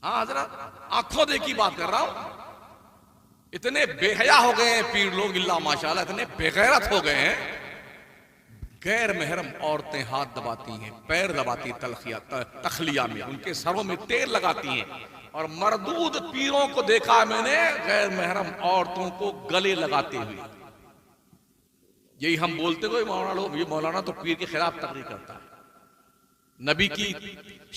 [SPEAKER 2] हाँ जरा आंखों देखी बात कर रहा हूं। इतने बेहया हो गए हैं पीर लोग इल्ला माशाअल्लाह, इतने बेगैरत हो गए हैं। गैर महरम औरतें हाथ दबाती हैं, पैर दबाती तखलिया में, उनके सरों में तेल लगाती हैं। और मरदूद पीरों को देखा मैंने गैर महरम औरतों को गले लगाते हुए। यही हम बोलते हुए मौलाना लोग, ये मौलाना तो पीर के खिलाफ तकरीर करता है। नबी की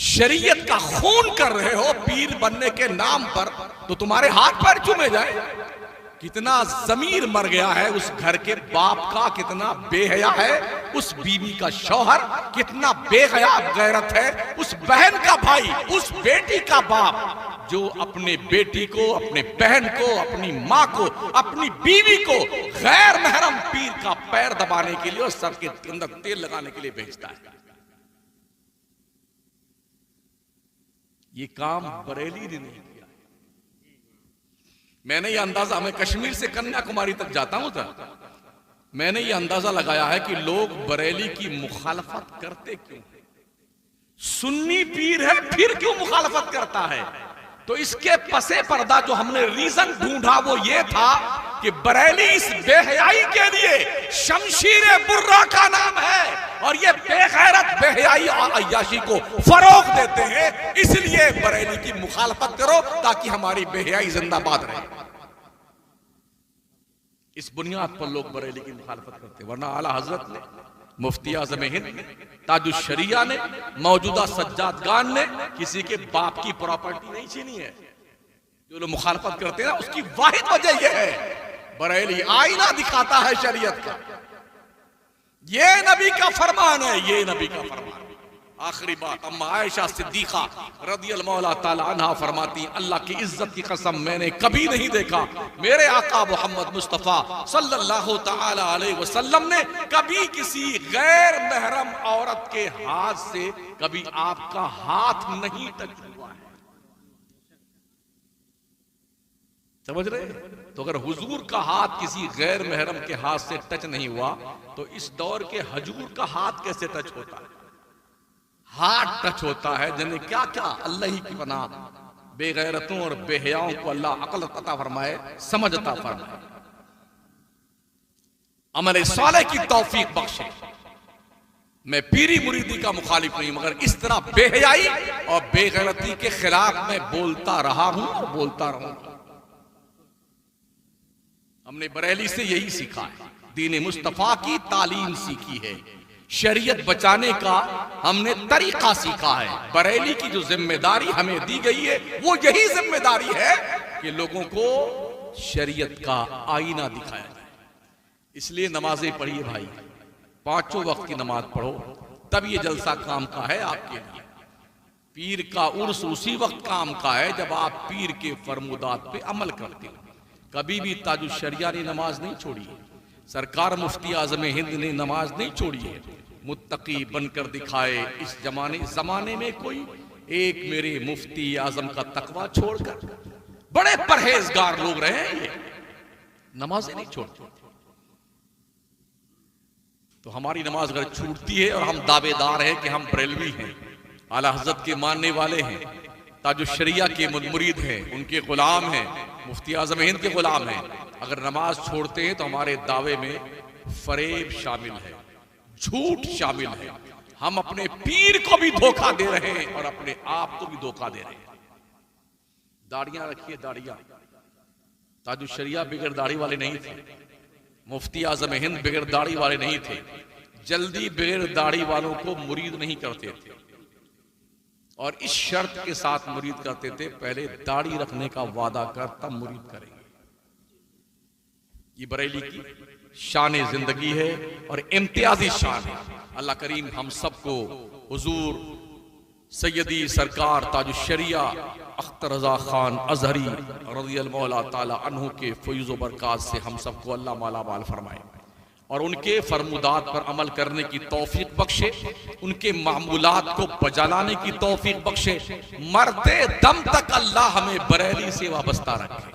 [SPEAKER 2] शरीयत का खून कर रहे हो पीर बनने के नाम पर, तो तुम्हारे हाथ पैर चूमे जाए। कितना जमीर मर गया है उस घर के बाप का, कितना बेहया है उस बीवी का शौहर, कितना बेहया गैरत है उस बहन का भाई, उस बेटी का बाप जो अपने बेटी को, अपने बहन को, अपनी माँ को, अपनी बीवी को गैर महरम पीर का पैर दबाने के लिए और सर के अंदर तेल लगाने के लिए भेजता है। ये काम बरेली ने नहीं किया। मैंने ये अंदाजा, मैं कश्मीर से कन्याकुमारी तक जाता हूं था, मैंने ये अंदाजा लगाया है कि लोग बरेली की मुखालफत करते क्यों हैं। सुन्नी पीर है फिर क्यों मुखालफत करता है? तो इसके पसे पर्दा जो हमने रीजन ढूंढा वो ये था कि बरेली इस बेहयाई के लिए शमशीर बुर्रा का नाम है और ये बेगैरत बेहयाई और अय्याशी को फरोग देते हैं। इसलिए बरेली की मुखालफत करो ताकि हमारी बेहयाई जिंदाबाद रहे। इस बुनियाद पर लोग बरेली की मुखालफत करते, वरना आला हजरत ने, मुफ्ती आज़म हिंद ने, ताजुश शरिया ने, मौजूदा सज्जाद खान ने किसी के बाप की प्रॉपर्टी नहीं छीनी है। जो लोग मुखालफत करते हैं ना, उसकी वाहिद वजह यह है बरेली आईना दिखाता है शरीयत का। ये नबी का फरमान है, ये नबी का फरमान। आखिरी बात, अम्मा आयशा सिद्दीका रदियल्लाहु ताला अन्हा फरमाती, अल्लाह की इज्जत की कसम मैंने कभी नहीं देखा मेरे आका मोहम्मद मुस्तफ़ा सल्लल्लाहु ताला अलैहि वसल्लम ने कभी किसी गैर महरम औरत के हाथ से कभी आपका हाथ नहीं टच हुआ है। समझ रहे? तो अगर हुजूर का हाथ किसी गैर महरम के हाथ से टच नहीं हुआ तो इस दौर के हजूर का हाथ कैसे टच होता है? हाथ टच होता है जिन्हें क्या क्या अल्लाह ही की पनाह, बेगैरतों और बेहयाओं को अल्लाह अक्ल अता फरमाए, समझ अता फरमाए, अमल साले की तौफीक बख्शे। मैं पीरी मुरीदी का मुखालिफ नहीं, मगर इस तरह बेहयाई और बेगैरती के खिलाफ मैं बोलता रहा हूं और बोलता रहूंगा। हमने बरेली से यही सीखा है, दीन मुस्तफा की तालीम सीखी है, शरीयत बचाने का हमने तरीका सीखा है। बरेली की जो जिम्मेदारी हमें दी गई है वो यही जिम्मेदारी है कि लोगों को शरीयत का आईना दिखाया जाए। इसलिए नमाजें पढ़िए भाई, 5 वक्त की नमाज पढ़ो, तब ये जलसा काम का है आपके लिए। पीर का उर्स उसी वक्त काम का है जब आप पीर के फरमुदात पे अमल करते हो। कभी भी ताजुश शरिया ने नमाज नहीं छोड़ी है, सरकार मुफ्ती आज़म हिंद ने नमाज नहीं छोड़ी है। मुत्तकी बनकर दिखाए इस जमाने में कोई एक मेरे मुफ्ती आज़म का तकवा छोड़कर। बड़े परहेजगार लोग रहे हैं, ये नमाजें नहीं छोड़ते। तो हमारी नमाज अगर छूटती है और हम दावेदार हैं कि हम बरेलवी हैं, आला हज़रत के मानने वाले हैं, ताजुश शरिया के मुरीद हैं, उनके गुलाम हैं, मुफ्ती आज़म हिंद के गुलाम हैं, अगर नमाज छोड़ते हैं तो हमारे दावे में फरेब शामिल है, झूठ शामिल है। हम अपने पीर को भी धोखा दे रहे हैं और अपने आप को भी धोखा दे रहे हैं। दाढ़ियां रखिए, दाढ़ियां। ताजुश शरिया बिगड़ दाढ़ी वाले नहीं थे, मुफ्ती आज़म हिंद बिगड़ दाढ़ी वाले नहीं थे। जल्दी बिगड़ दाढ़ी वालों को मुरीद नहीं करते थे और इस शर्त के साथ मुरीद करते थे, पहले दाढ़ी रखने का वादा कर तब मुरीद करेंगे। ये बरेली की शान जिंदगी है और इम्तियाजी शान है। अल्लाह करीम हम सबको हुजूर सैयदी सरकार ताजुश शरिया अख्तर रजा खान अजहरी रज़ियल्लाहु मौला ताला अन्हु के फैज़ व बरक़ात से हम सबको अल्लाह माला माल फरमाए और उनके फरमुदात पर अमल करने की तौफीक बख्शे, उनके मामूलात को बजा लाने की तौफीक बख्शे। मरते दम तक अल्लाह हमें बरेली से वाबस्ता रखे।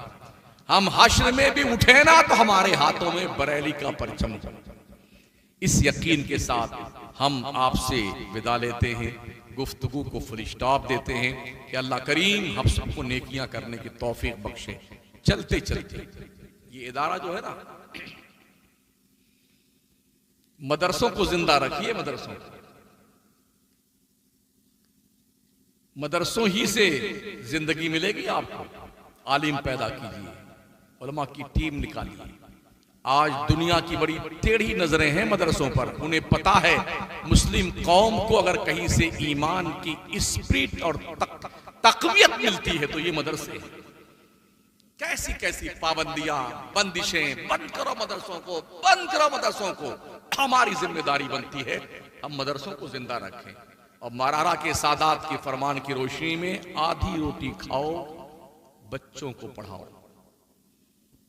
[SPEAKER 2] हम हश्र में भी उठे ना तो हमारे हाथों में बरेली का परचम हो। इस यकीन के साथ हम आपसे विदा लेते हैं, गुफ्तगू को फुल स्टॉप देते हैं कि अल्लाह करीम हम सबको नेकियां करने की तौफीक बख्शे। चलते चलते ये इदारा जो है ना, मदरसों को जिंदा रखिए। मदरसों ही से जिंदगी मिलेगी आपको। आलिम पैदा कीजिए, उलमा की टीम निकालिए। आज दुनिया की बड़ी टेढ़ी नजरें हैं मदरसों पर। उन्हें पता है मुस्लिम कौम को अगर कहीं से ईमान की स्पिरिट और तकवीयत मिलती है तो ये मदरसे हैं। कैसी कैसी पाबंदियां, बंदिशें, बंद करो मदरसों को, बंद करो मदरसों को। हमारी जिम्मेदारी बनती है हम मदरसों को जिंदा रखें और मरारा के सादात के फरमान की रोशनी में आधी रोटी खाओ, बच्चों को पढ़ाओ।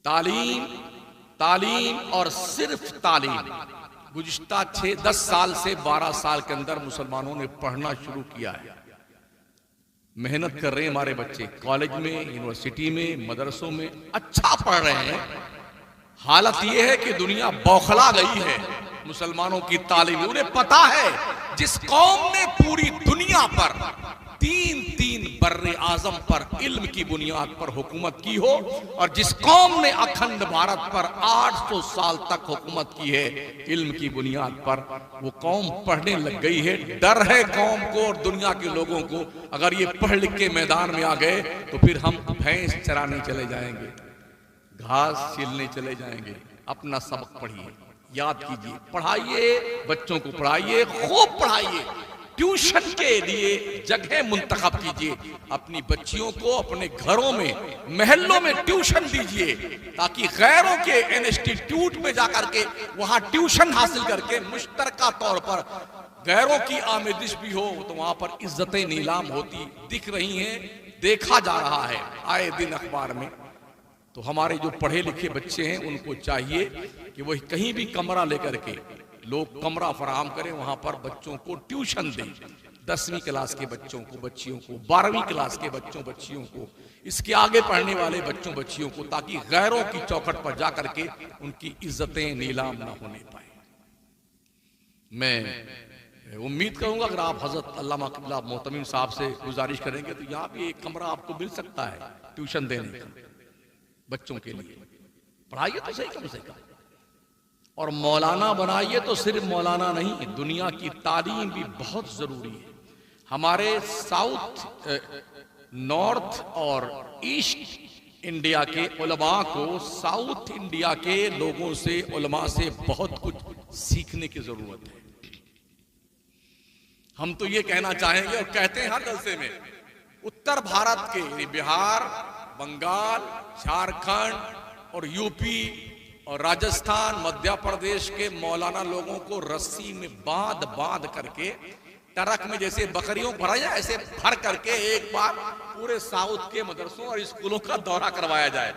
[SPEAKER 2] तालीम, तालीम और सिर्फ तालीम। गुज़िश्ता 6-10 साल से 12 साल के अंदर मुसलमानों ने पढ़ना शुरू किया है। मेहनत कर रहे हैं हमारे बच्चे, कॉलेज में, यूनिवर्सिटी में, मदरसों में अच्छा पढ़ रहे हैं। हालत यह है कि दुनिया बौखला गई है मुसलमानों की तालीम। उन्हें पता है जिस कौम ने पूरी दुनिया पर 3 बर्रे आजम पर इल्म की बुनियाद पर हुकूमत की हो और जिस कौम ने अखंड भारत पर 800 साल तक हुकूमत की है इल्म की बुनियाद पर, वो कौम पढ़ने लग गई है। डर है कौम को और दुनिया के लोगों को, अगर ये पढ़ लिख के मैदान में आ गए तो फिर हम भैंस चराने चले जाएंगे, घास छीलने चले जाएंगे। अपना सबक पढ़िए, याद कीजिए, पढ़ाइए, बच्चों को पढ़ाइए, खूब पढ़ाइए। ट्यूशन के लिए जगह मुंतखब कीजिए। अपनी बच्चियों को अपने घरों में, महल्लों में ट्यूशन दीजिए ताकि गैरों के इंस्टीट्यूट में जाकर के वहां ट्यूशन हासिल करके मुश्तरका तौर पर गैरों की आमेदिश भी हो, तो वहां पर इज्जतें नीलाम होती दिख रही हैं, देखा जा रहा है आए दिन अखबार में। तो हमारे जो पढ़े लिखे बच्चे हैं उनको चाहिए कि वही कहीं भी कमरा लेकर के लोग कमरा फराहम करें, वहां पर बच्चों को ट्यूशन दें। 10वीं क्लास के बच्चों को, बच्चियों को, 12वीं क्लास के बच्चों बच्चियों को, इसके आगे पढ़ने वाले बच्चों बच्चियों को, ताकि गैरों की चौखट पर जाकर के उनकी इज्जतें नीलाम न होने पाए। मैं उम्मीद करूंगा अगर आप हजरत अल्लामा क़िबला मोहतमिम साहब से गुजारिश करेंगे तो यहाँ भी एक कमरा आपको मिल सकता है ट्यूशन देने का बच्चों के लिए। पढ़ाइए तो सही कम से कम, और मौलाना बनाइए तो सिर्फ मौलाना नहीं, दुनिया की तालीम भी बहुत जरूरी है। हमारे साउथ, नॉर्थ और ईस्ट इंडिया के उलमा को साउथ इंडिया के लोगों से, उलमा से बहुत कुछ सीखने की जरूरत है। हम तो ये कहना चाहेंगे और कहते हैं हर जलसे में, उत्तर भारत के बिहार, बंगाल, झारखंड और यूपी और राजस्थान, मध्य प्रदेश के मौलाना लोगों को रस्सी में बांध करके ट्रक में जैसे बकरियों भरा जाए ऐसे भर करके एक बार पूरे साउथ के मदरसों और स्कूलों का दौरा करवाया जाए।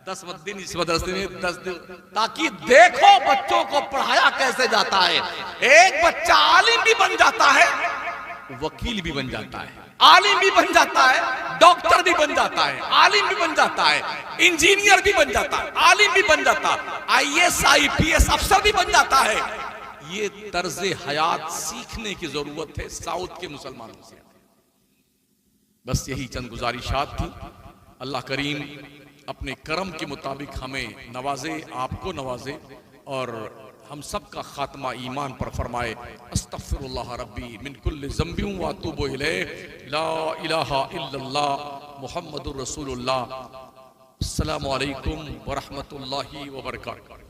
[SPEAKER 2] 10 दिन इस मदरसे में, 10 दिन, ताकि देखो बच्चों को पढ़ाया कैसे जाता है। एक बच्चा आलिम भी बन जाता है, वकील भी बन जाता है, आलिम भी बन जाता है, डॉक्टर भी बन जाता है, आलिम भी बन जाता है, इंजीनियर भी बन जाता है, आलिम भी बन जाता है, IAS IPS अफसर भी बन जाता है। ये तर्ज़े हयात सीखने की जरूरत है साउथ के मुसलमानों से। बस यही चंद गुजारिशात थी। अल्लाह करीम अपने करम के मुताबिक हमें नवाजे, आपको नवाजे और हम सब का खात्मा ईमान पर फरमाए। अस्तगफिरुल्लाह रब्बी मिन कुल्लि ज़ंबिन व अतूबु इलैह, ला इलाहा इल्लल्लाह मुहम्मदुर रसूलुल्लाह। अस्सलामु अलैकुम व रहमतुल्लाहि व बरकातुहू।